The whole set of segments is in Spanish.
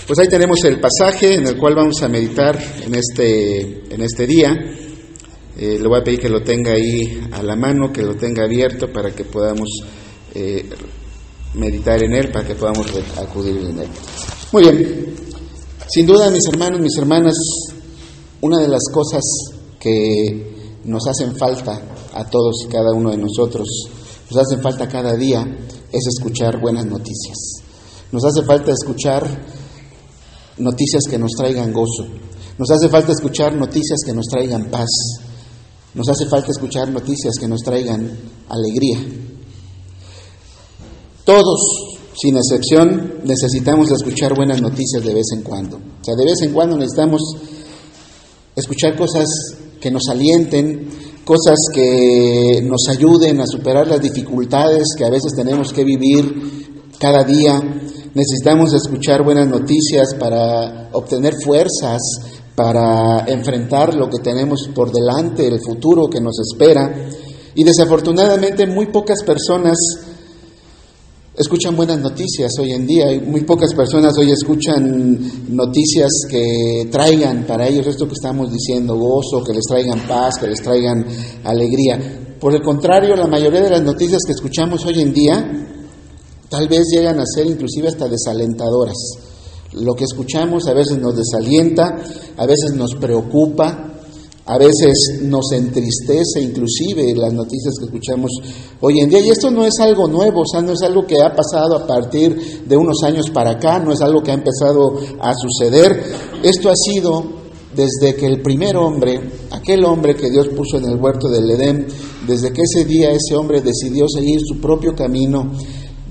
Pues ahí tenemos el pasaje en el cual vamos a meditar en este día. Le voy a pedir que lo tenga ahí a la mano, que lo tenga abierto para que podamos meditar en él, para que podamos acudir en él. Muy bien. Sin duda, mis hermanos, mis hermanas, una de las cosas que nos hacen falta a todos y cada uno de nosotros, nos hacen falta cada día, es escuchar buenas noticias. Nos hace falta escuchar noticias que nos traigan gozo. Nos hace falta escuchar noticias que nos traigan paz. Nos hace falta escuchar noticias que nos traigan alegría. Todos, sin excepción, necesitamos escuchar buenas noticias de vez en cuando. O sea, de vez en cuando necesitamos escuchar cosas que nos alienten, cosas que nos ayuden a superar las dificultades que a veces tenemos que vivir cada día. Necesitamos escuchar buenas noticias para obtener fuerzas, para enfrentar lo que tenemos por delante, el futuro que nos espera. Y desafortunadamente muy pocas personas escuchan buenas noticias hoy en día. Muy pocas personas hoy escuchan noticias que traigan para ellos esto que estamos diciendo, gozo, que les traigan paz, que les traigan alegría. Por el contrario, la mayoría de las noticias que escuchamos hoy en día tal vez llegan a ser inclusive hasta desalentadoras. Lo que escuchamos a veces nos desalienta, a veces nos preocupa, a veces nos entristece inclusive las noticias que escuchamos hoy en día. Y esto no es algo nuevo, o sea, no es algo que ha pasado a partir de unos años para acá, no es algo que ha empezado a suceder. Esto ha sido desde que el primer hombre, aquel hombre que Dios puso en el huerto del Edén, desde que ese día ese hombre decidió seguir su propio camino,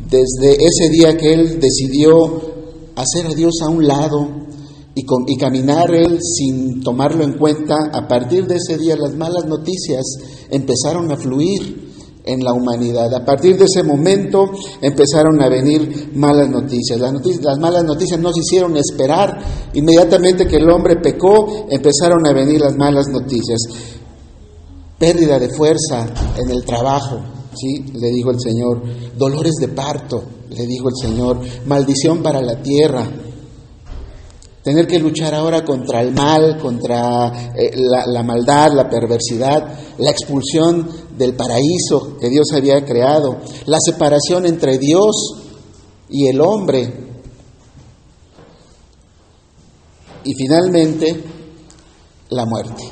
desde ese día que él decidió hacer a Dios a un lado y caminar él sin tomarlo en cuenta, a partir de ese día las malas noticias empezaron a fluir en la humanidad. A partir de ese momento empezaron a venir malas noticias. Las malas noticias no se hicieron esperar. Inmediatamente que el hombre pecó, empezaron a venir las malas noticias. Pérdida de fuerza en el trabajo, ¿sí? Le dijo el Señor. Dolores de parto, le dijo el Señor. Maldición para la tierra. Tener que luchar ahora contra el mal, contra la maldad, la perversidad, la expulsión del paraíso que Dios había creado, la separación entre Dios y el hombre. Y finalmente, la muerte.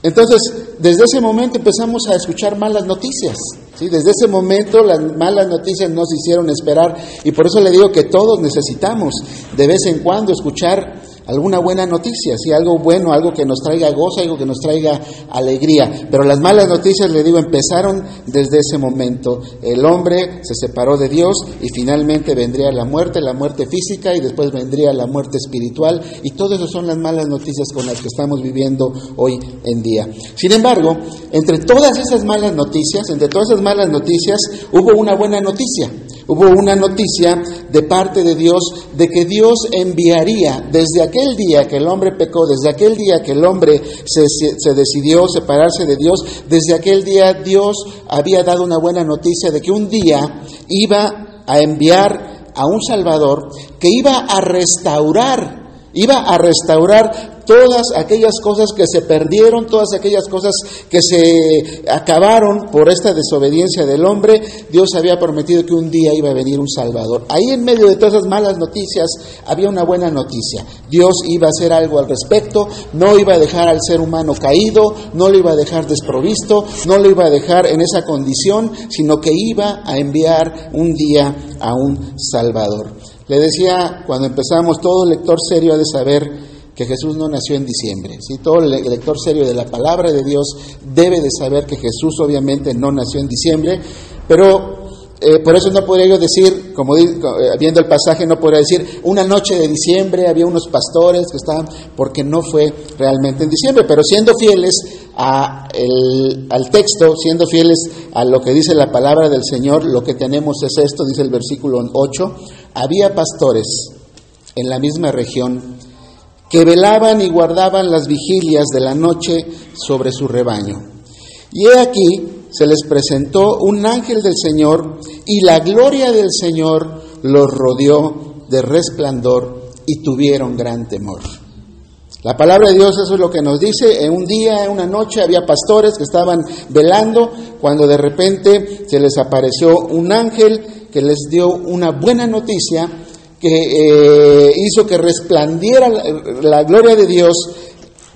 Entonces, desde ese momento empezamos a escuchar malas noticias, ¿sí? Desde ese momento las malas noticias no se hicieron esperar, y por eso le digo que todos necesitamos de vez en cuando escuchar alguna buena noticia, ¿sí? Algo bueno, algo que nos traiga gozo, algo que nos traiga alegría. Pero las malas noticias, le digo, empezaron desde ese momento. El hombre se separó de Dios y finalmente vendría la muerte física, y después vendría la muerte espiritual, y todo eso son las malas noticias con las que estamos viviendo hoy en día. Sin embargo, entre todas esas malas noticias, hubo una buena noticia. Hubo una noticia de parte de Dios, de que Dios enviaría, desde aquel día que el hombre pecó, desde aquel día que el hombre se decidió separarse de Dios, desde aquel día Dios había dado una buena noticia de que un día iba a enviar a un Salvador que iba a restaurar todas aquellas cosas que se perdieron, todas aquellas cosas que se acabaron por esta desobediencia del hombre. Dios había prometido que un día iba a venir un Salvador. Ahí en medio de todas esas malas noticias había una buena noticia. Dios iba a hacer algo al respecto, no iba a dejar al ser humano caído, no lo iba a dejar desprovisto, no lo iba a dejar en esa condición, sino que iba a enviar un día a un Salvador. Le decía, cuando empezamos, todo lector serio ha de saber que Jesús no nació en diciembre, ¿sí? Todo el lector serio de la palabra de Dios debe de saber que Jesús obviamente no nació en diciembre, pero por eso no podría yo decir, como viendo el pasaje, no podría decir una noche de diciembre había unos pastores que estaban, porque no fue realmente en diciembre. Pero siendo fieles al texto, siendo fieles a lo que dice la palabra del Señor, lo que tenemos es esto, dice el versículo 8, había pastores en la misma región que velaban y guardaban las vigilias de la noche sobre su rebaño. Y he aquí, se les presentó un ángel del Señor y la gloria del Señor los rodeó de resplandor y tuvieron gran temor. La palabra de Dios, eso es lo que nos dice. En un día, en una noche, había pastores que estaban velando cuando de repente se les apareció un ángel que les dio una buena noticia, que hizo que resplandiera la gloria de Dios,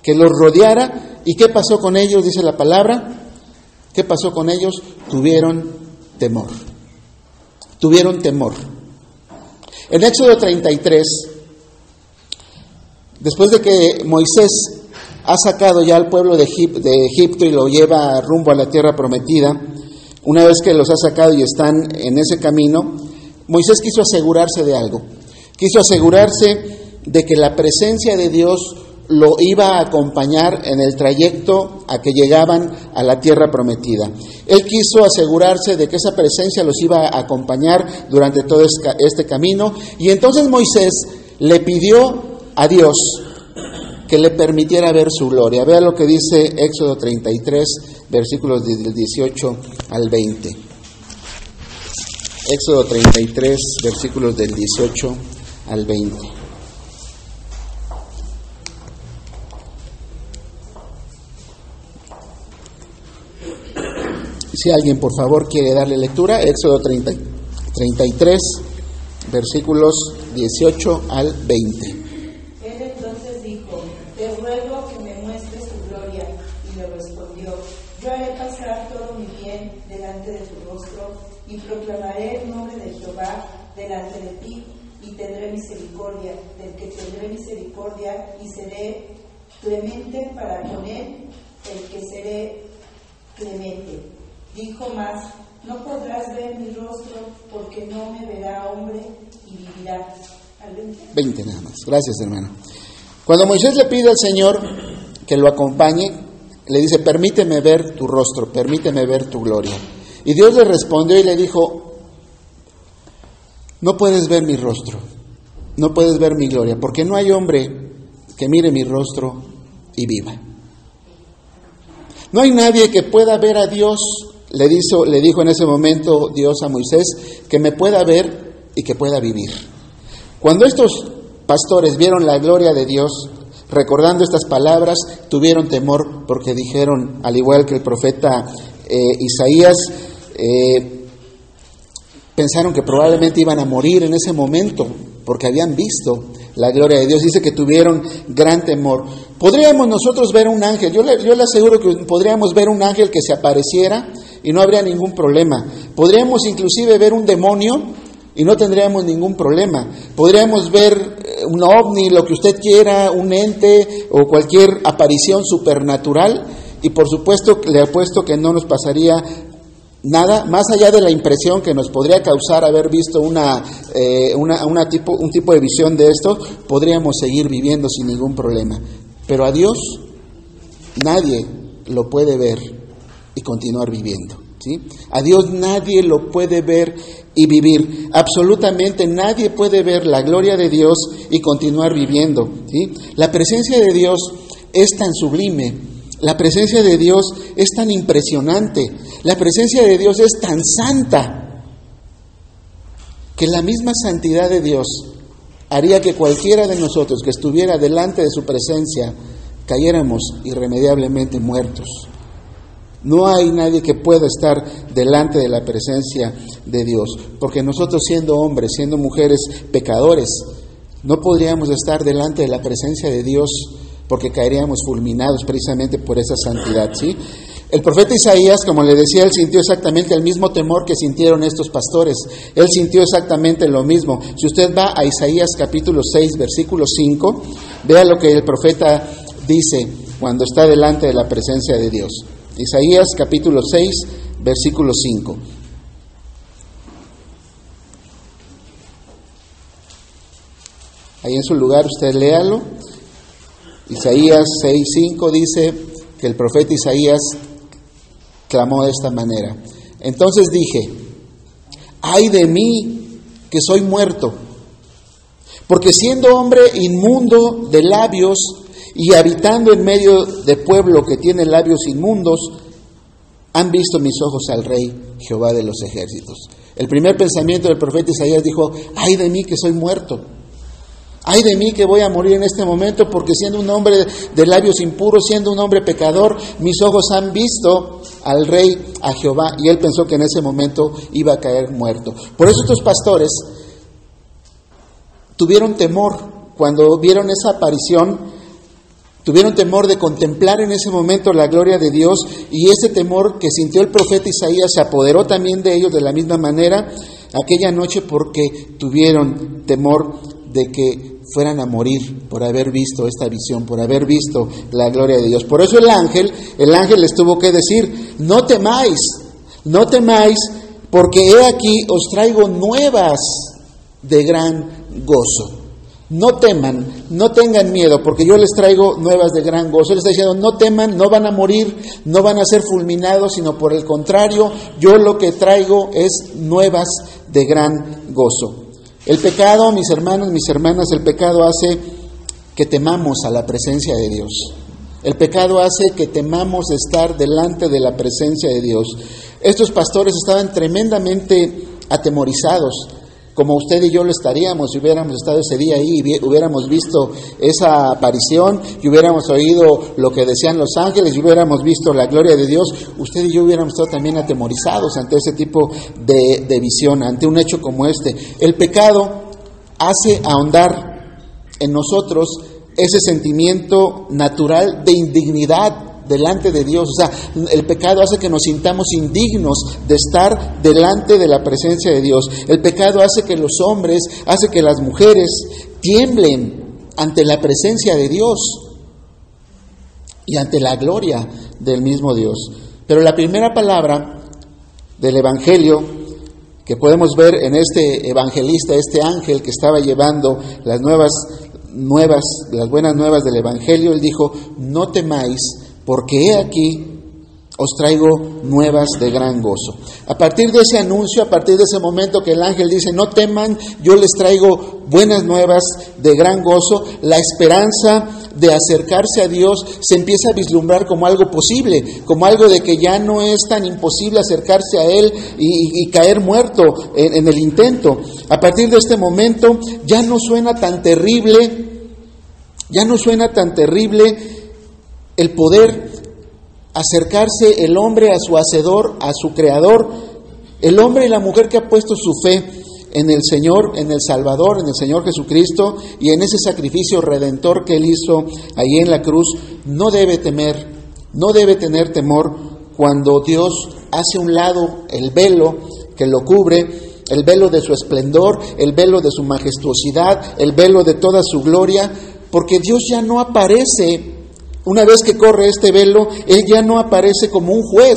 que los rodeara. ¿Y qué pasó con ellos? Dice la palabra. ¿Qué pasó con ellos? Tuvieron temor. Tuvieron temor. En Éxodo 33, después de que Moisés ha sacado ya al pueblo de Egipto y lo lleva rumbo a la tierra prometida, una vez que los ha sacado y están en ese camino, Moisés quiso asegurarse de algo. Quiso asegurarse de que la presencia de Dios lo iba a acompañar en el trayecto a que llegaban a la tierra prometida. Él quiso asegurarse de que esa presencia los iba a acompañar durante todo este camino, y entonces Moisés le pidió a Dios que le permitiera ver su gloria. Vea lo que dice Éxodo 33, versículos del 18 al 20. Éxodo 33, versículos del 18 al 20. Si alguien, por favor, quiere darle lectura, Éxodo 33, versículos 18 al 20. Él entonces dijo: te ruego que me muestres tu gloria. Y le respondió: yo haré pasar todo mi bien delante de tu rostro, y proclamaré el nombre de Jehová delante de ti, y tendré misericordia del que tendré misericordia, y seré clemente para con él el que seré clemente. Dijo más: no podrás ver mi rostro, porque no me verá hombre y vivirá. ¿Al 20? 20 nada más. Gracias, hermano. Cuando Moisés le pide al Señor que lo acompañe, le dice: permíteme ver tu rostro, permíteme ver tu gloria. Y Dios le respondió y le dijo: no puedes ver mi rostro, no puedes ver mi gloria, porque no hay hombre que mire mi rostro y viva. No hay nadie que pueda ver a Dios. Le dijo en ese momento Dios a Moisés, que me pueda ver y que pueda vivir. Cuando estos pastores vieron la gloria de Dios, recordando estas palabras, tuvieron temor, porque dijeron, al igual que el profeta Isaías, pensaron que probablemente iban a morir en ese momento, porque habían visto la gloria de Dios. Dice que tuvieron gran temor. Podríamos nosotros ver un ángel, yo le aseguro que podríamos ver un ángel que se apareciera y no habría ningún problema. Podríamos inclusive ver un demonio y no tendríamos ningún problema. Podríamos ver un ovni, lo que usted quiera, un ente o cualquier aparición supernatural, y por supuesto le apuesto que no nos pasaría nada, más allá de la impresión que nos podría causar haber visto un tipo de visión de esto. Podríamos seguir viviendo sin ningún problema. Pero a Dios nadie lo puede ver y continuar viviendo, ¿sí? A Dios nadie lo puede ver y vivir. Absolutamente nadie puede ver la gloria de Dios y continuar viviendo, ¿sí? La presencia de Dios es tan sublime. La presencia de Dios es tan impresionante. La presencia de Dios es tan santa, que la misma santidad de Dios haría que cualquiera de nosotros que estuviera delante de su presencia cayéramos irremediablemente muertos. No hay nadie que pueda estar delante de la presencia de Dios, porque nosotros, siendo hombres, siendo mujeres pecadores, no podríamos estar delante de la presencia de Dios, porque caeríamos fulminados precisamente por esa santidad, ¿sí? El profeta Isaías, como le decía, él sintió exactamente el mismo temor que sintieron estos pastores. Él sintió exactamente lo mismo. Si usted va a Isaías capítulo 6, versículo 5, vea lo que el profeta dice cuando está delante de la presencia de Dios. Isaías capítulo 6, versículo 5. Ahí en su lugar usted léalo. Isaías 6:5 dice que el profeta Isaías clamó de esta manera: entonces dije, ay de mí, que soy muerto, porque siendo hombre inmundo de labios y habitando en medio de pueblo que tiene labios inmundos, han visto mis ojos al Rey Jehová de los ejércitos. El primer pensamiento del profeta Isaías dijo: ay de mí que soy muerto, ay de mí que voy a morir en este momento, porque siendo un hombre de labios impuros, siendo un hombre pecador, mis ojos han visto al Rey, a Jehová. Y él pensó que en ese momento iba a caer muerto. Por eso estos pastores tuvieron temor cuando vieron esa aparición. Tuvieron temor de contemplar en ese momento la gloria de Dios, y ese temor que sintió el profeta Isaías se apoderó también de ellos de la misma manera aquella noche, porque tuvieron temor de que fueran a morir por haber visto esta visión, por haber visto la gloria de Dios. Por eso el ángel les tuvo que decir: no temáis, porque he aquí os traigo nuevas de gran gozo. No teman, no tengan miedo, porque yo les traigo nuevas de gran gozo. Él está diciendo: no teman, no van a morir, no van a ser fulminados, sino por el contrario, yo lo que traigo es nuevas de gran gozo. El pecado, mis hermanos, mis hermanas, el pecado hace que temamos a la presencia de Dios. El pecado hace que temamos estar delante de la presencia de Dios. Estos pastores estaban tremendamente atemorizados, como usted y yo lo estaríamos si hubiéramos estado ese día ahí y hubiéramos visto esa aparición, y hubiéramos oído lo que decían los ángeles, y hubiéramos visto la gloria de Dios. Usted y yo hubiéramos estado también atemorizados ante ese tipo de visión, ante un hecho como este. El pecado hace ahondar en nosotros ese sentimiento natural de indignidad delante de Dios. O sea, el pecado hace que nos sintamos indignos de estar delante de la presencia de Dios. El pecado hace que los hombres, hace que las mujeres tiemblen ante la presencia de Dios y ante la gloria del mismo Dios. Pero la primera palabra del Evangelio que podemos ver en este evangelista, este ángel que estaba llevando las buenas nuevas del Evangelio, él dijo: no temáis, porque he aquí os traigo nuevas de gran gozo. A partir de ese anuncio, a partir de ese momento que el ángel dice: no teman, yo les traigo buenas nuevas de gran gozo, la esperanza de acercarse a Dios se empieza a vislumbrar como algo posible, como algo de que ya no es tan imposible acercarse a Él y caer muerto en el intento. A partir de este momento ya no suena tan terrible el poder acercarse el hombre a su Hacedor, a su Creador, el hombre y la mujer que ha puesto su fe en el Señor, en el Salvador, en el Señor Jesucristo, y en ese sacrificio redentor que Él hizo ahí en la cruz. No debe temer, no debe tener temor cuando Dios hace a un lado el velo que lo cubre, el velo de su esplendor, el velo de su majestuosidad, el velo de toda su gloria, porque Dios ya no aparece. Una vez que corre este velo, Él ya no aparece como un juez,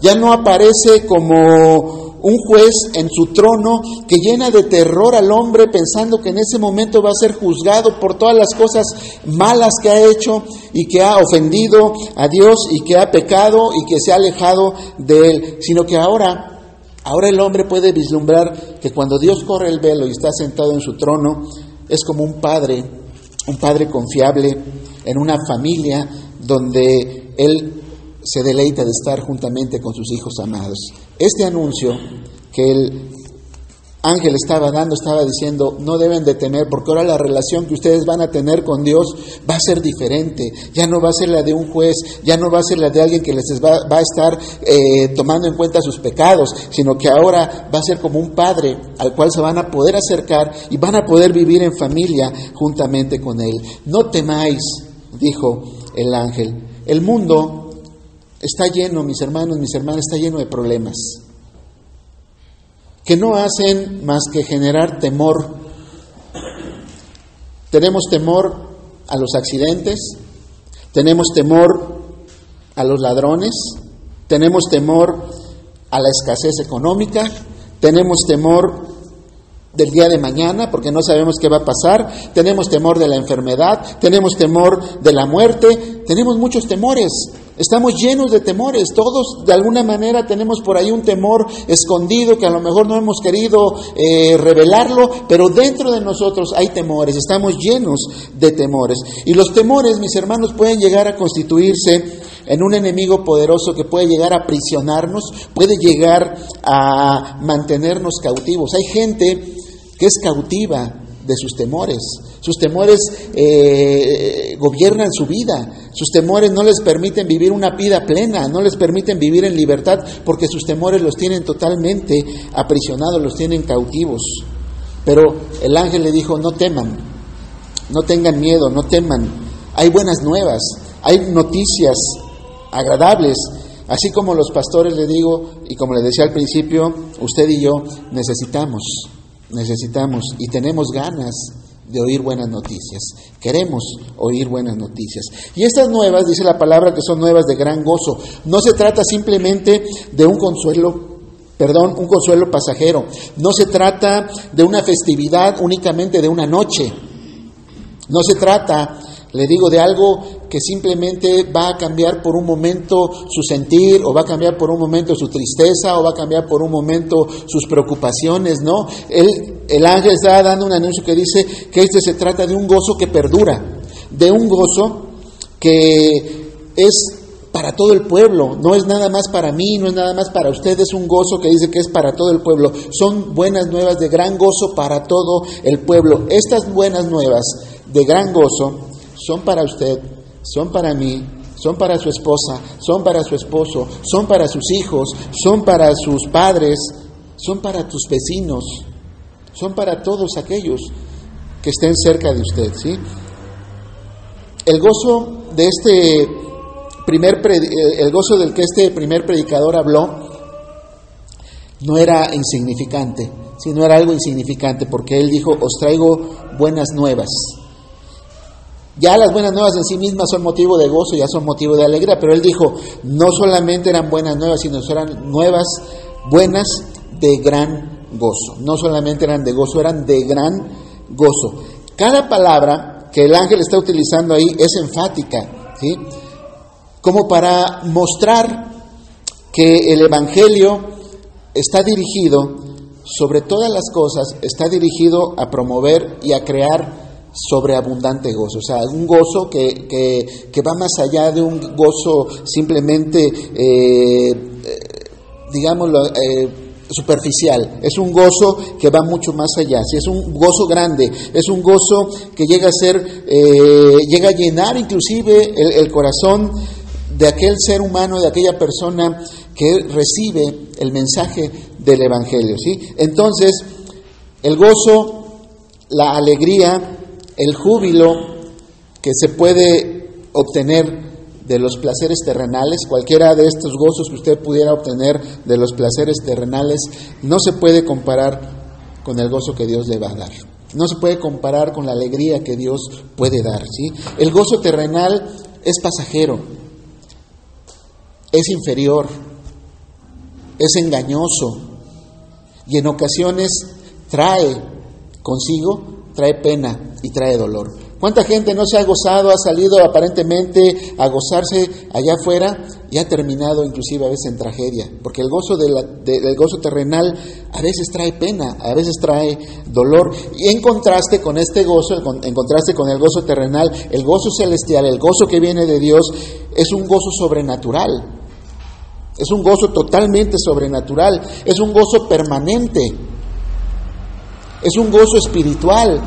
ya no aparece como un juez en su trono que llena de terror al hombre, pensando que en ese momento va a ser juzgado por todas las cosas malas que ha hecho y que ha ofendido a Dios y que ha pecado y que se ha alejado de Él, sino que ahora el hombre puede vislumbrar que cuando Dios corre el velo y está sentado en su trono, es como un padre confiable en una familia donde Él se deleita de estar juntamente con sus hijos amados. Este anuncio que el ángel estaba dando, estaba diciendo: no deben de temer, porque ahora la relación que ustedes van a tener con Dios va a ser diferente. Ya no va a ser la de un juez, ya no va a ser la de alguien que les va a estar tomando en cuenta sus pecados, sino que ahora va a ser como un padre al cual se van a poder acercar y van a poder vivir en familia juntamente con Él. No temáis, dijo el ángel. El mundo está lleno, mis hermanos, mis hermanas, está lleno de problemas que no hacen más que generar temor. Tenemos temor a los accidentes, tenemos temor a los ladrones, tenemos temor a la escasez económica, tenemos temor del día de mañana porque no sabemos qué va a pasar, tenemos temor de la enfermedad, tenemos temor de la muerte, tenemos muchos temores. Estamos llenos de temores, todos de alguna manera tenemos por ahí un temor escondido que a lo mejor no hemos querido revelarlo, pero dentro de nosotros hay temores, estamos llenos de temores. Y los temores, mis hermanos, pueden llegar a constituirse en un enemigo poderoso que puede llegar a aprisionarnos, puede llegar a mantenernos cautivos. Hay gente que es cautiva de sus temores. Sus temores gobiernan su vida. Sus temores no les permiten vivir una vida plena, no les permiten vivir en libertad, porque sus temores los tienen totalmente aprisionados, los tienen cautivos. Pero el ángel le dijo: no teman, no tengan miedo, no teman. Hay buenas nuevas, hay noticias agradables. Así como los pastores, le digo, y como le decía al principio, usted y yo necesitamos y tenemos ganas de oír buenas noticias. Queremos oír buenas noticias. Y estas nuevas, dice la palabra, que son nuevas de gran gozo. No se trata simplemente de un consuelo pasajero. No se trata de una festividad únicamente de una noche. No se trata, le digo, de algo que simplemente va a cambiar por un momento su sentir, o va a cambiar por un momento su tristeza, o va a cambiar por un momento sus preocupaciones, ¿no? El ángel está dando un anuncio que dice que se trata de un gozo que perdura, de un gozo que es para todo el pueblo, no es nada más para mí, no es nada más para usted, es un gozo que dice que es para todo el pueblo. Son buenas nuevas de gran gozo para todo el pueblo. Estas buenas nuevas de gran gozo son para usted, son para mí, son para su esposa, son para su esposo, son para sus hijos, son para sus padres, son para tus vecinos, son para todos aquellos que estén cerca de usted, ¿sí? El gozo de el gozo del que este primer predicador habló no era insignificante, sino era algo insignificante, porque él dijo: os traigo buenas nuevas. Ya las buenas nuevas en sí mismas son motivo de gozo, ya son motivo de alegría, pero él dijo, no solamente eran buenas nuevas, sino eran nuevas buenas de gran gozo. No solamente eran de gozo, eran de gran gozo. Cada palabra que el ángel está utilizando ahí es enfática, ¿sí? Como para mostrar que el evangelio está dirigido, sobre todas las cosas, está dirigido a promover y a crear sobreabundante gozo. O sea, un gozo que va más allá de un gozo simplemente, superficial. Es un gozo que va mucho más allá. Sí, es un gozo grande, es un gozo que llega a llenar inclusive el corazón de aquel ser humano, de aquella persona que recibe el mensaje del evangelio, ¿sí? Entonces, el gozo, la alegría, el júbilo que se puede obtener de los placeres terrenales, cualquiera de estos gozos que usted pudiera obtener de los placeres terrenales, no se puede comparar con el gozo que Dios le va a dar. No se puede comparar con la alegría que Dios puede dar, ¿sí? El gozo terrenal es pasajero, es inferior, es engañoso y en ocasiones trae pena y trae dolor. ¿Cuánta gente no se ha gozado, ha salido aparentemente a gozarse allá afuera y ha terminado inclusive a veces en tragedia? Porque el gozo del gozo terrenal a veces trae pena, a veces trae dolor. Y en contraste con este gozo, en contraste con el gozo terrenal, el gozo celestial, el gozo que viene de Dios, es un gozo sobrenatural. Es un gozo totalmente sobrenatural, es un gozo permanente, es un gozo espiritual.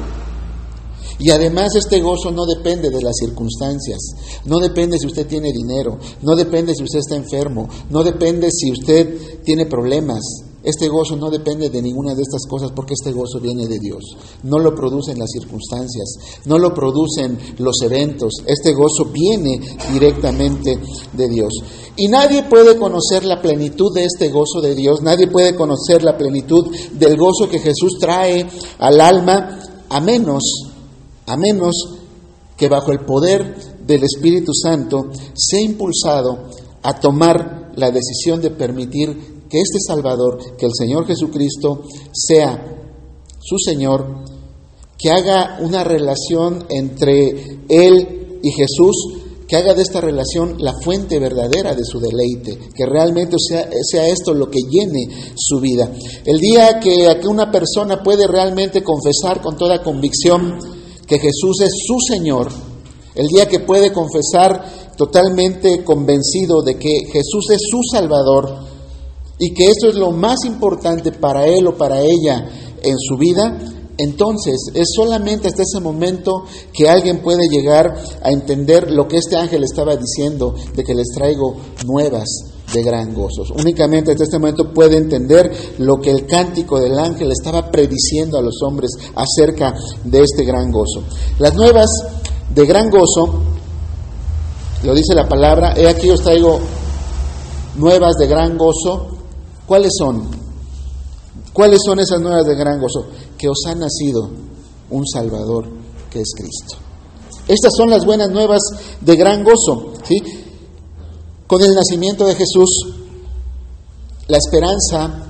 Y además este gozo no depende de las circunstancias, no depende si usted tiene dinero, no depende si usted está enfermo, no depende si usted tiene problemas. Este gozo no depende de ninguna de estas cosas, porque este gozo viene de Dios. No lo producen las circunstancias, no lo producen los eventos. Este gozo viene directamente de Dios. Y nadie puede conocer la plenitud de este gozo de Dios, nadie puede conocer la plenitud del gozo que Jesús trae al alma, a menos que bajo el poder del Espíritu Santo sea impulsado a tomar la decisión de permitir que este Salvador, que el Señor Jesucristo, sea su Señor, que haga una relación entre Él y Jesús, que haga de esta relación la fuente verdadera de su deleite, que realmente sea esto lo que llene su vida. El día que una persona puede realmente confesar con toda convicción que Jesús es su Señor, el día que puede confesar totalmente convencido de que Jesús es su Salvador y que esto es lo más importante para él o para ella en su vida, entonces es solamente hasta ese momento que alguien puede llegar a entender lo que este ángel estaba diciendo, de que les traigo nuevas de gran gozo. Únicamente hasta este momento puede entender lo que el cántico del ángel estaba prediciendo a los hombres acerca de este gran gozo. Las nuevas de gran gozo, lo dice la palabra, he aquí os traigo nuevas de gran gozo. ¿Cuáles son? ¿Cuáles son esas nuevas de gran gozo? Que os ha nacido un Salvador, que es Cristo. Estas son las buenas nuevas de gran gozo, ¿sí? Con el nacimiento de Jesús, la esperanza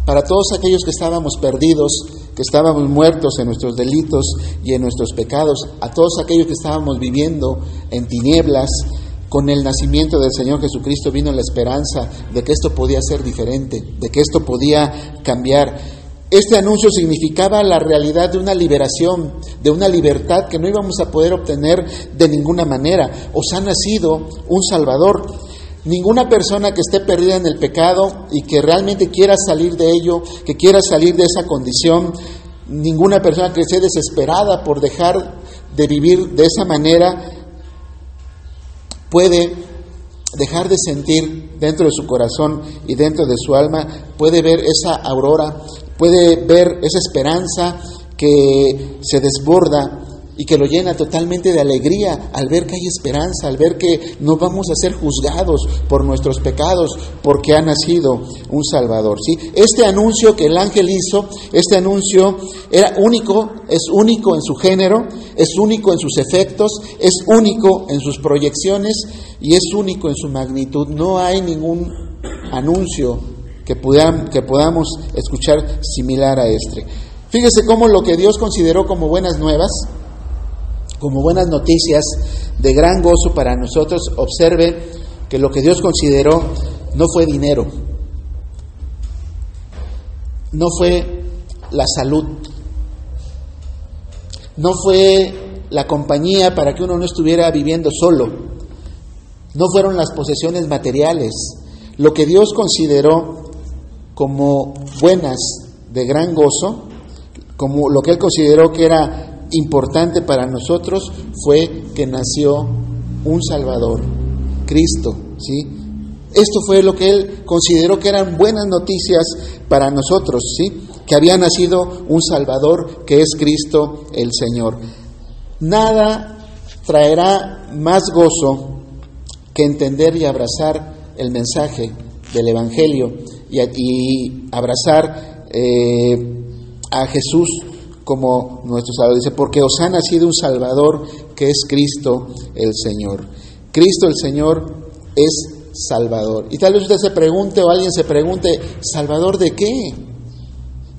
para todos aquellos que estábamos perdidos, que estábamos muertos en nuestros delitos y en nuestros pecados, a todos aquellos que estábamos viviendo en tinieblas. Con el nacimiento del Señor Jesucristo vino la esperanza de que esto podía ser diferente, de que esto podía cambiar. Este anuncio significaba la realidad de una liberación, de una libertad que no íbamos a poder obtener de ninguna manera. Os ha nacido un Salvador. Ninguna persona que esté perdida en el pecado y que realmente quiera salir de ello, que quiera salir de esa condición, ninguna persona que esté desesperada por dejar de vivir de esa manera, puede dejar de sentir dentro de su corazón y dentro de su alma, puede ver esa aurora, puede ver esa esperanza que se desborda y que lo llena totalmente de alegría al ver que hay esperanza, al ver que no vamos a ser juzgados por nuestros pecados, porque ha nacido un Salvador, ¿sí? Este anuncio que el ángel hizo, este anuncio era único, es único en su género, es único en sus efectos, es único en sus proyecciones y es único en su magnitud. No hay ningún anuncio que podamos escuchar similar a este. Fíjese cómo lo que Dios consideró como buenas nuevas, como buenas noticias de gran gozo para nosotros, observe que lo que Dios consideró no fue dinero, no fue la salud, no fue la compañía para que uno no estuviera viviendo solo, no fueron las posesiones materiales. Lo que Dios consideró como buenas de gran gozo, como lo que Él consideró que era importante para nosotros, fue que nació un Salvador, Cristo, ¿sí? Esto fue lo que Él consideró que eran buenas noticias para nosotros, ¿sí? Que había nacido un Salvador, que es Cristo el Señor. Nada traerá más gozo que entender y abrazar el mensaje del Evangelio y abrazar a Jesús como nuestro Salvador. Dice, porque os ha nacido un Salvador, que es Cristo el Señor. Cristo el Señor es Salvador. Y tal vez usted se pregunte, o alguien se pregunte, ¿Salvador de qué?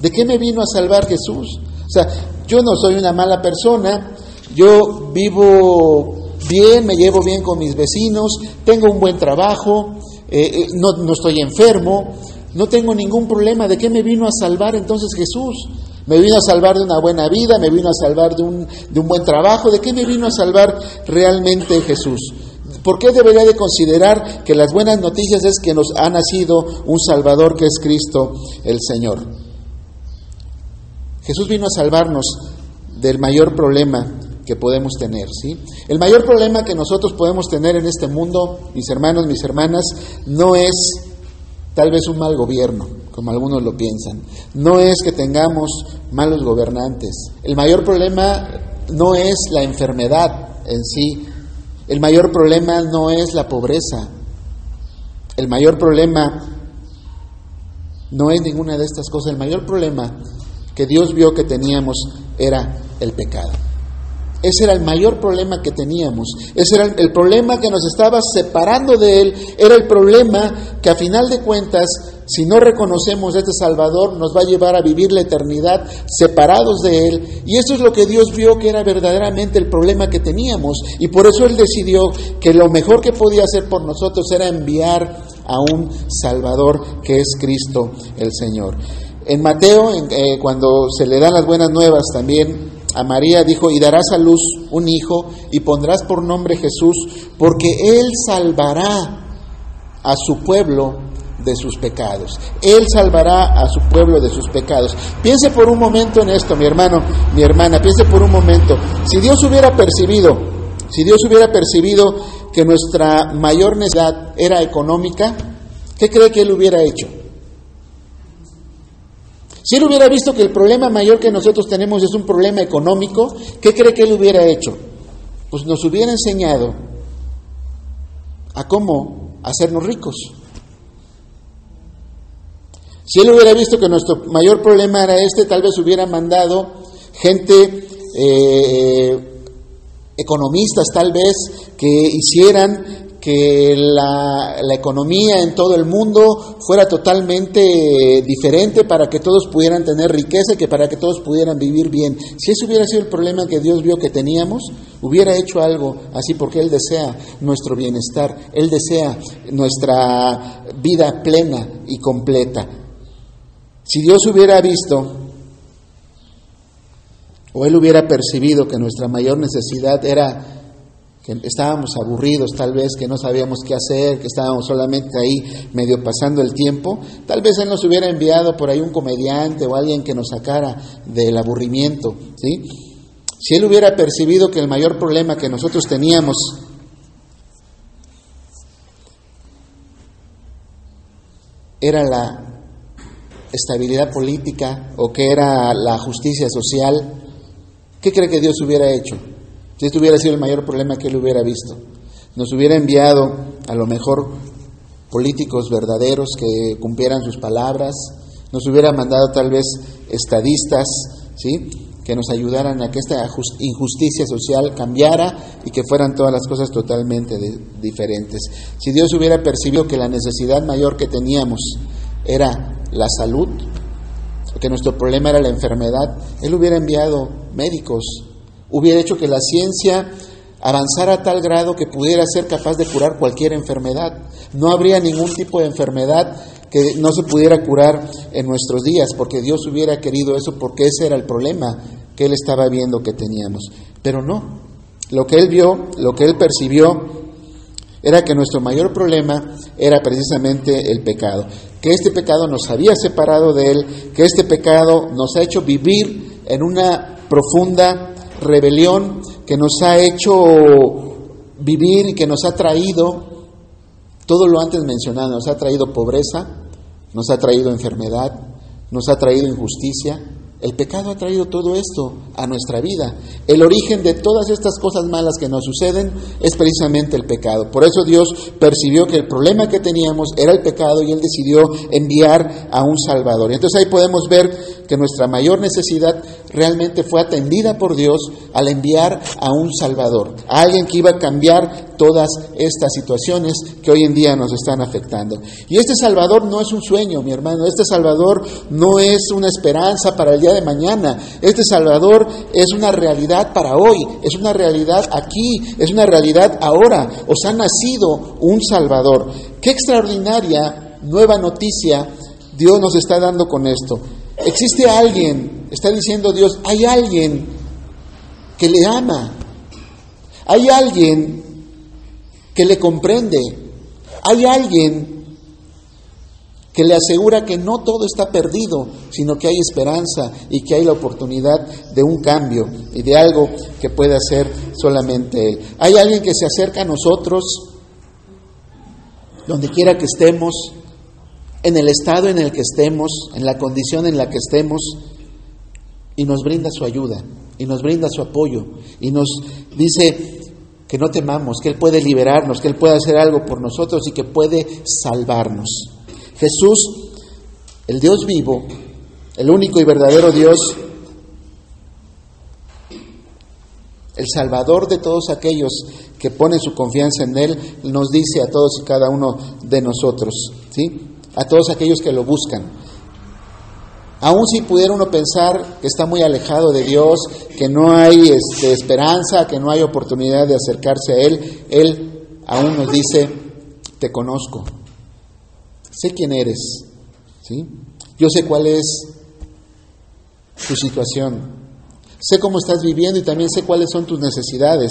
¿De qué me vino a salvar Jesús? O sea, yo no soy una mala persona, yo vivo bien, me llevo bien con mis vecinos, tengo un buen trabajo, no estoy enfermo, no tengo ningún problema. ¿De qué me vino a salvar entonces Jesús? Me vino a salvar de una buena vida, me vino a salvar de un buen trabajo. ¿De qué me vino a salvar realmente Jesús? ¿Por qué debería de considerar que las buenas noticias es que nos ha nacido un Salvador, que es Cristo el Señor? Jesús vino a salvarnos del mayor problema que podemos tener, ¿sí? El mayor problema que nosotros podemos tener en este mundo, mis hermanos, mis hermanas, no es tal vez un mal gobierno, como algunos lo piensan. No es que tengamos malos gobernantes. El mayor problema no es la enfermedad en sí. El mayor problema no es la pobreza. El mayor problema no es ninguna de estas cosas. El mayor problema que Dios vio que teníamos era el pecado. Ese era el mayor problema que teníamos. Ese era el problema que nos estaba separando de Él. Era el problema que, a final de cuentas, si no reconocemos a este Salvador, nos va a llevar a vivir la eternidad separados de Él. Y eso es lo que Dios vio que era verdaderamente el problema que teníamos. Y por eso Él decidió que lo mejor que podía hacer por nosotros era enviar a un Salvador, que es Cristo el Señor. En Mateo, cuando se le dan las buenas nuevas también a María, dijo: y darás a luz un hijo y pondrás por nombre Jesús, porque Él salvará a su pueblo de sus pecados. Él salvará a su pueblo de sus pecados. Piense por un momento en esto, mi hermano, mi hermana, piense por un momento. Si Dios hubiera percibido que nuestra mayor necesidad era económica, ¿qué cree que Él hubiera hecho? Si Él hubiera visto que el problema mayor que nosotros tenemos es un problema económico, ¿qué cree que Él hubiera hecho? Pues nos hubiera enseñado a cómo hacernos ricos. Si Él hubiera visto que nuestro mayor problema era tal vez hubiera mandado gente, economistas tal vez, que hicieran que la economía en todo el mundo fuera totalmente diferente para que todos pudieran tener riqueza y que para que todos pudieran vivir bien. Si ese hubiera sido el problema que Dios vio que teníamos, hubiera hecho algo así, porque Él desea nuestro bienestar, Él desea nuestra vida plena y completa. Si Dios hubiera visto, o Él hubiera percibido que nuestra mayor necesidad era que estábamos aburridos tal vez, que no sabíamos qué hacer, que estábamos solamente ahí medio pasando el tiempo, tal vez Él nos hubiera enviado por ahí un comediante o alguien que nos sacara del aburrimiento, ¿sí? Si Él hubiera percibido que el mayor problema que nosotros teníamos era la estabilidad política o que era la justicia social, ¿qué cree que Dios hubiera hecho? Si esto hubiera sido el mayor problema que Él hubiera visto, nos hubiera enviado a lo mejor políticos verdaderos que cumplieran sus palabras, nos hubiera mandado tal vez estadistas, ¿sí?, que nos ayudaran a que esta injusticia social cambiara y que fueran todas las cosas totalmente diferentes. Si Dios hubiera percibido que la necesidad mayor que teníamos era la salud, que nuestro problema era la enfermedad, Él hubiera enviado médicos, hubiera hecho que la ciencia avanzara a tal grado que pudiera ser capaz de curar cualquier enfermedad. No habría ningún tipo de enfermedad que no se pudiera curar en nuestros días, porque Dios hubiera querido eso, porque ese era el problema que Él estaba viendo que teníamos. Pero no, lo que Él vio, lo que Él percibió, era que nuestro mayor problema era precisamente el pecado, que este pecado nos había separado de Él, que este pecado nos ha hecho vivir en una profunda rebelión, que nos ha hecho vivir y que nos ha traído todo lo antes mencionado, nos ha traído pobreza, nos ha traído enfermedad, nos ha traído injusticia. El pecado ha traído todo esto a nuestra vida. El origen de todas estas cosas malas que nos suceden es precisamente el pecado. Por eso Dios percibió que el problema que teníamos era el pecado y Él decidió enviar a un Salvador. Y entonces ahí podemos ver que nuestra mayor necesidad realmente fue atendida por Dios al enviar a un Salvador, a alguien que iba a cambiar todas estas situaciones que hoy en día nos están afectando. Y este Salvador no es un sueño, mi hermano, este Salvador no es una esperanza para el día de mañana, este Salvador es una realidad para hoy, es una realidad aquí, es una realidad ahora. Os ha nacido un Salvador. Qué extraordinaria nueva noticia Dios nos está dando con esto. Existe alguien, está diciendo Dios, hay alguien que le ama, hay alguien que le comprende, hay alguien que le asegura que no todo está perdido, sino que hay esperanza y que hay la oportunidad de un cambio y de algo que puede hacer solamente Él. Hay alguien que se acerca a nosotros, donde quiera que estemos, en el estado en el que estemos, en la condición en la que estemos, y nos brinda su ayuda, y nos brinda su apoyo, y nos dice que no temamos, que Él puede liberarnos, que Él puede hacer algo por nosotros y que puede salvarnos. Jesús, el Dios vivo, el único y verdadero Dios, el Salvador de todos aquellos que ponen su confianza en Él, nos dice a todos y cada uno de nosotros, ¿sí?, a todos aquellos que lo buscan. Aun si pudiera uno pensar que está muy alejado de Dios, que no hay esperanza, que no hay oportunidad de acercarse a Él aún nos dice, te conozco, sé quién eres, ¿sí? Yo sé cuál es tu situación, sé cómo estás viviendo y también sé cuáles son tus necesidades.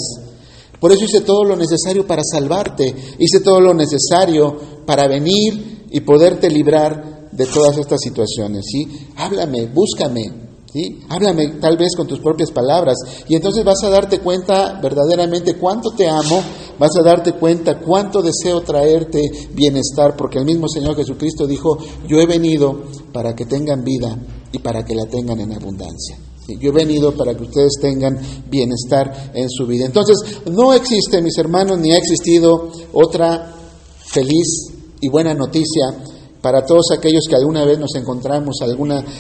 Por eso hice todo lo necesario para salvarte, hice todo lo necesario para venir y poderte librar de todas estas situaciones, ¿sí? Háblame, búscame, ¿sí? Háblame tal vez con tus propias palabras y entonces vas a darte cuenta verdaderamente cuánto te amo, vas a darte cuenta cuánto deseo traerte bienestar, porque el mismo Señor Jesucristo dijo, yo he venido para que tengan vida y para que la tengan en abundancia. Sí, yo he venido para que ustedes tengan bienestar en su vida. Entonces, no existe, mis hermanos, ni ha existido otra feliz y buena noticia para todos aquellos que alguna vez nos encontramos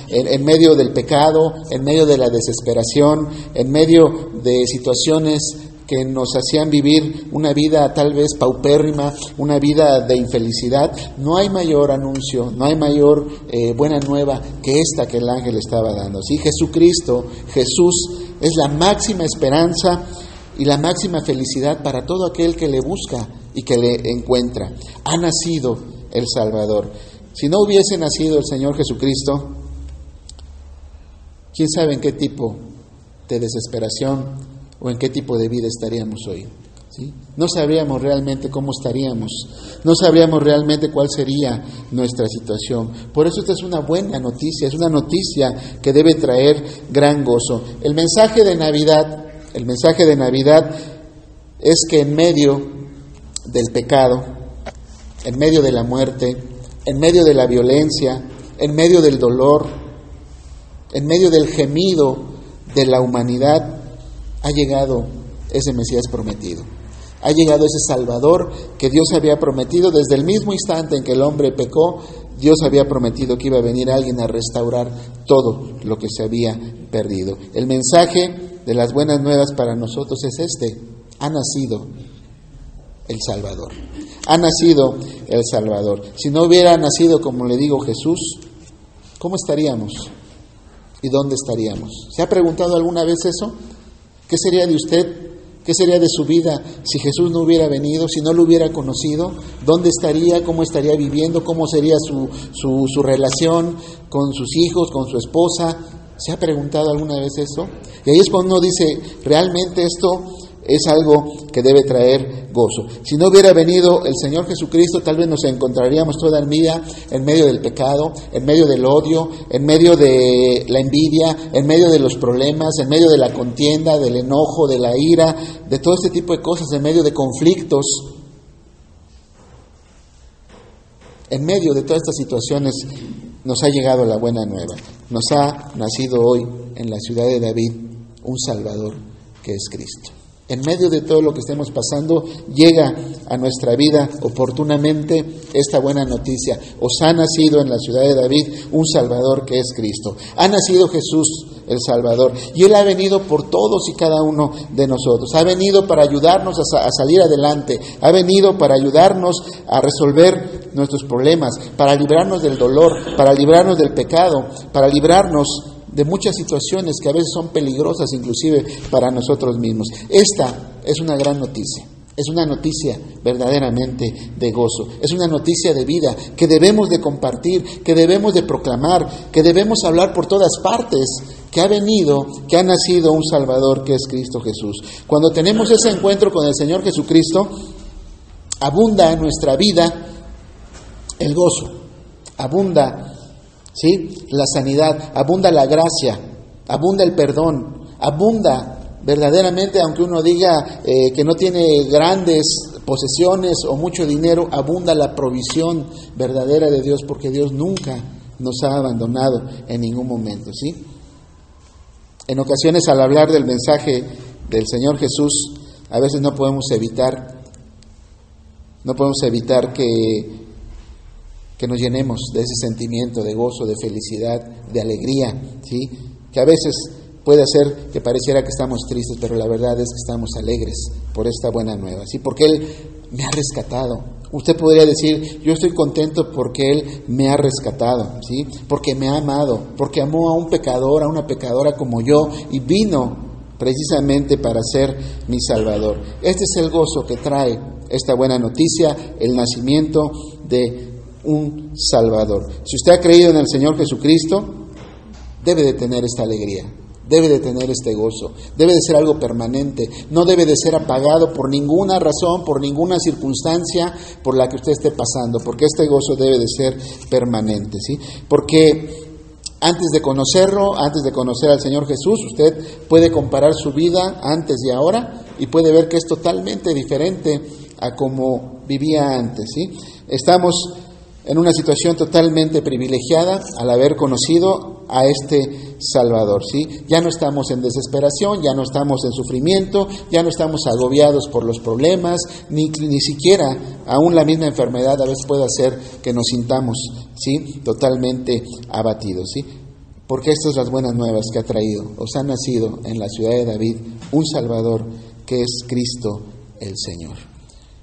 en medio del pecado, en medio de la desesperación, en medio de situaciones que nos hacían vivir una vida tal vez paupérrima, una vida de infelicidad. No hay mayor anuncio, no hay mayor buena nueva que esta que el ángel estaba dando. ¿Sí? Jesucristo, Jesús es la máxima esperanza y la máxima felicidad para todo aquel que le busca y que le encuentra. Ha nacido el Salvador. Si no hubiese nacido el Señor Jesucristo, quién sabe en qué tipo de desesperación o en qué tipo de vida estaríamos hoy. ¿Sí? No sabríamos realmente cómo estaríamos, no sabríamos realmente cuál sería nuestra situación. Por eso esta es una buena noticia, es una noticia que debe traer gran gozo. El mensaje de Navidad es que en medio del pecado, en medio de la muerte, en medio de la violencia, en medio del dolor, en medio del gemido de la humanidad, ha llegado ese Mesías prometido. Ha llegado ese Salvador que Dios había prometido desde el mismo instante en que el hombre pecó. Dios había prometido que iba a venir alguien a restaurar todo lo que se había perdido. El mensaje de las buenas nuevas para nosotros es este: ha nacido el Salvador. Ha nacido el Salvador. Si no hubiera nacido, como le digo, Jesús, ¿cómo estaríamos? ¿Y dónde estaríamos? ¿Se ha preguntado alguna vez eso? ¿Qué sería de usted? ¿Qué sería de su vida si Jesús no hubiera venido, si no lo hubiera conocido? ¿Dónde estaría? ¿Cómo estaría viviendo? ¿Cómo sería su relación con sus hijos, con su esposa? ¿Se ha preguntado alguna vez eso? Y ahí es cuando uno dice, realmente esto es algo que debe traer gozo. Si no hubiera venido el Señor Jesucristo, tal vez nos encontraríamos todavía en medio del pecado, en medio del odio, en medio de la envidia, en medio de los problemas, en medio de la contienda, del enojo, de la ira, de todo este tipo de cosas, en medio de conflictos. En medio de todas estas situaciones nos ha llegado la buena nueva. Nos ha nacido hoy en la ciudad de David un Salvador que es Cristo. En medio de todo lo que estemos pasando, llega a nuestra vida oportunamente esta buena noticia. Os ha nacido en la ciudad de David un Salvador que es Cristo. Ha nacido Jesús, el Salvador, y Él ha venido por todos y cada uno de nosotros. Ha venido para ayudarnos a salir adelante. Ha venido para ayudarnos a resolver nuestros problemas, para librarnos del dolor, para librarnos del pecado, para librarnos de muchas situaciones que a veces son peligrosas inclusive para nosotros mismos. Esta es una gran noticia, es una noticia verdaderamente de gozo, es una noticia de vida que debemos de compartir, que debemos de proclamar, que debemos hablar por todas partes, que ha venido, que ha nacido un Salvador que es Cristo Jesús. Cuando tenemos ese encuentro con el Señor Jesucristo, abunda en nuestra vida el gozo, abunda, ¿sí?, la sanidad, abunda la gracia, abunda el perdón, abunda verdaderamente, aunque uno diga que no tiene grandes posesiones o mucho dinero, abunda la provisión verdadera de Dios, porque Dios nunca nos ha abandonado en ningún momento, ¿sí? En ocasiones, al hablar del mensaje del Señor Jesús, a veces no podemos evitar que nos llenemos de ese sentimiento de gozo, de felicidad, de alegría, ¿sí? Que a veces puede hacer que pareciera que estamos tristes, pero la verdad es que estamos alegres por esta buena nueva, ¿sí? Porque Él me ha rescatado. Usted podría decir, yo estoy contento porque Él me ha rescatado, ¿sí? Porque me ha amado, porque amó a un pecador, a una pecadora como yo, y vino precisamente para ser mi Salvador. Este es el gozo que trae esta buena noticia, el nacimiento de un Salvador. Si usted ha creído en el Señor Jesucristo, debe de tener esta alegría, debe de tener este gozo, debe de ser algo permanente, no debe de ser apagado por ninguna razón, por ninguna circunstancia por la que usted esté pasando, porque este gozo debe de ser permanente, ¿sí? Porque antes de conocerlo, antes de conocer al Señor Jesús, usted puede comparar su vida antes y ahora y puede ver que es totalmente diferente a como vivía antes, ¿sí? Estamos en una situación totalmente privilegiada al haber conocido a este Salvador, ¿sí? Ya no estamos en desesperación, ya no estamos en sufrimiento, ya no estamos agobiados por los problemas, ni siquiera aún la misma enfermedad a veces puede hacer que nos sintamos, ¿sí? Totalmente abatidos, ¿sí? Porque estas son las buenas nuevas que ha traído. Os ha nacido en la ciudad de David un Salvador que es Cristo el Señor.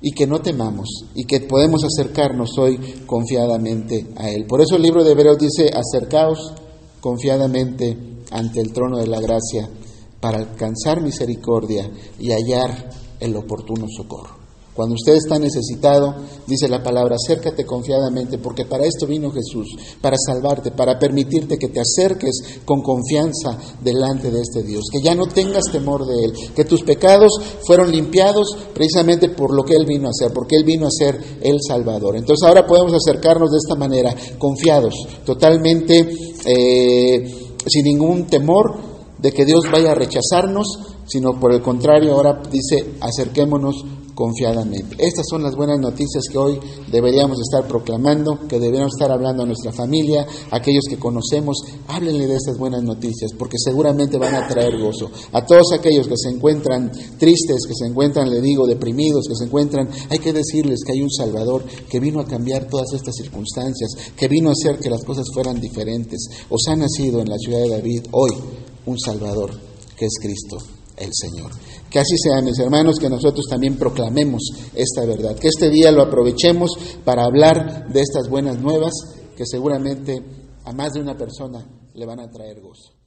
Y que no temamos, y que podemos acercarnos hoy confiadamente a Él. Por eso el libro de Hebreos dice: acercaos confiadamente ante el trono de la gracia para alcanzar misericordia y hallar el oportuno socorro. Cuando usted está necesitado, dice la palabra, acércate confiadamente, porque para esto vino Jesús, para salvarte, para permitirte que te acerques con confianza delante de este Dios, que ya no tengas temor de Él, que tus pecados fueron limpiados precisamente por lo que Él vino a hacer, porque Él vino a ser el Salvador. Entonces ahora podemos acercarnos de esta manera, confiados, totalmente sin ningún temor de que Dios vaya a rechazarnos, sino por el contrario, ahora dice, acerquémonos confiadamente. Estas son las buenas noticias que hoy deberíamos estar proclamando, que deberíamos estar hablando a nuestra familia, a aquellos que conocemos. Háblenle de estas buenas noticias, porque seguramente van a traer gozo. A todos aquellos que se encuentran tristes, que se encuentran, le digo, deprimidos, que se encuentran, hay que decirles que hay un Salvador que vino a cambiar todas estas circunstancias, que vino a hacer que las cosas fueran diferentes. Os ha nacido en la ciudad de David hoy un Salvador, que es Cristo el Señor. Que así sea, mis hermanos, que nosotros también proclamemos esta verdad, que este día lo aprovechemos para hablar de estas buenas nuevas que seguramente a más de una persona le van a traer gozo.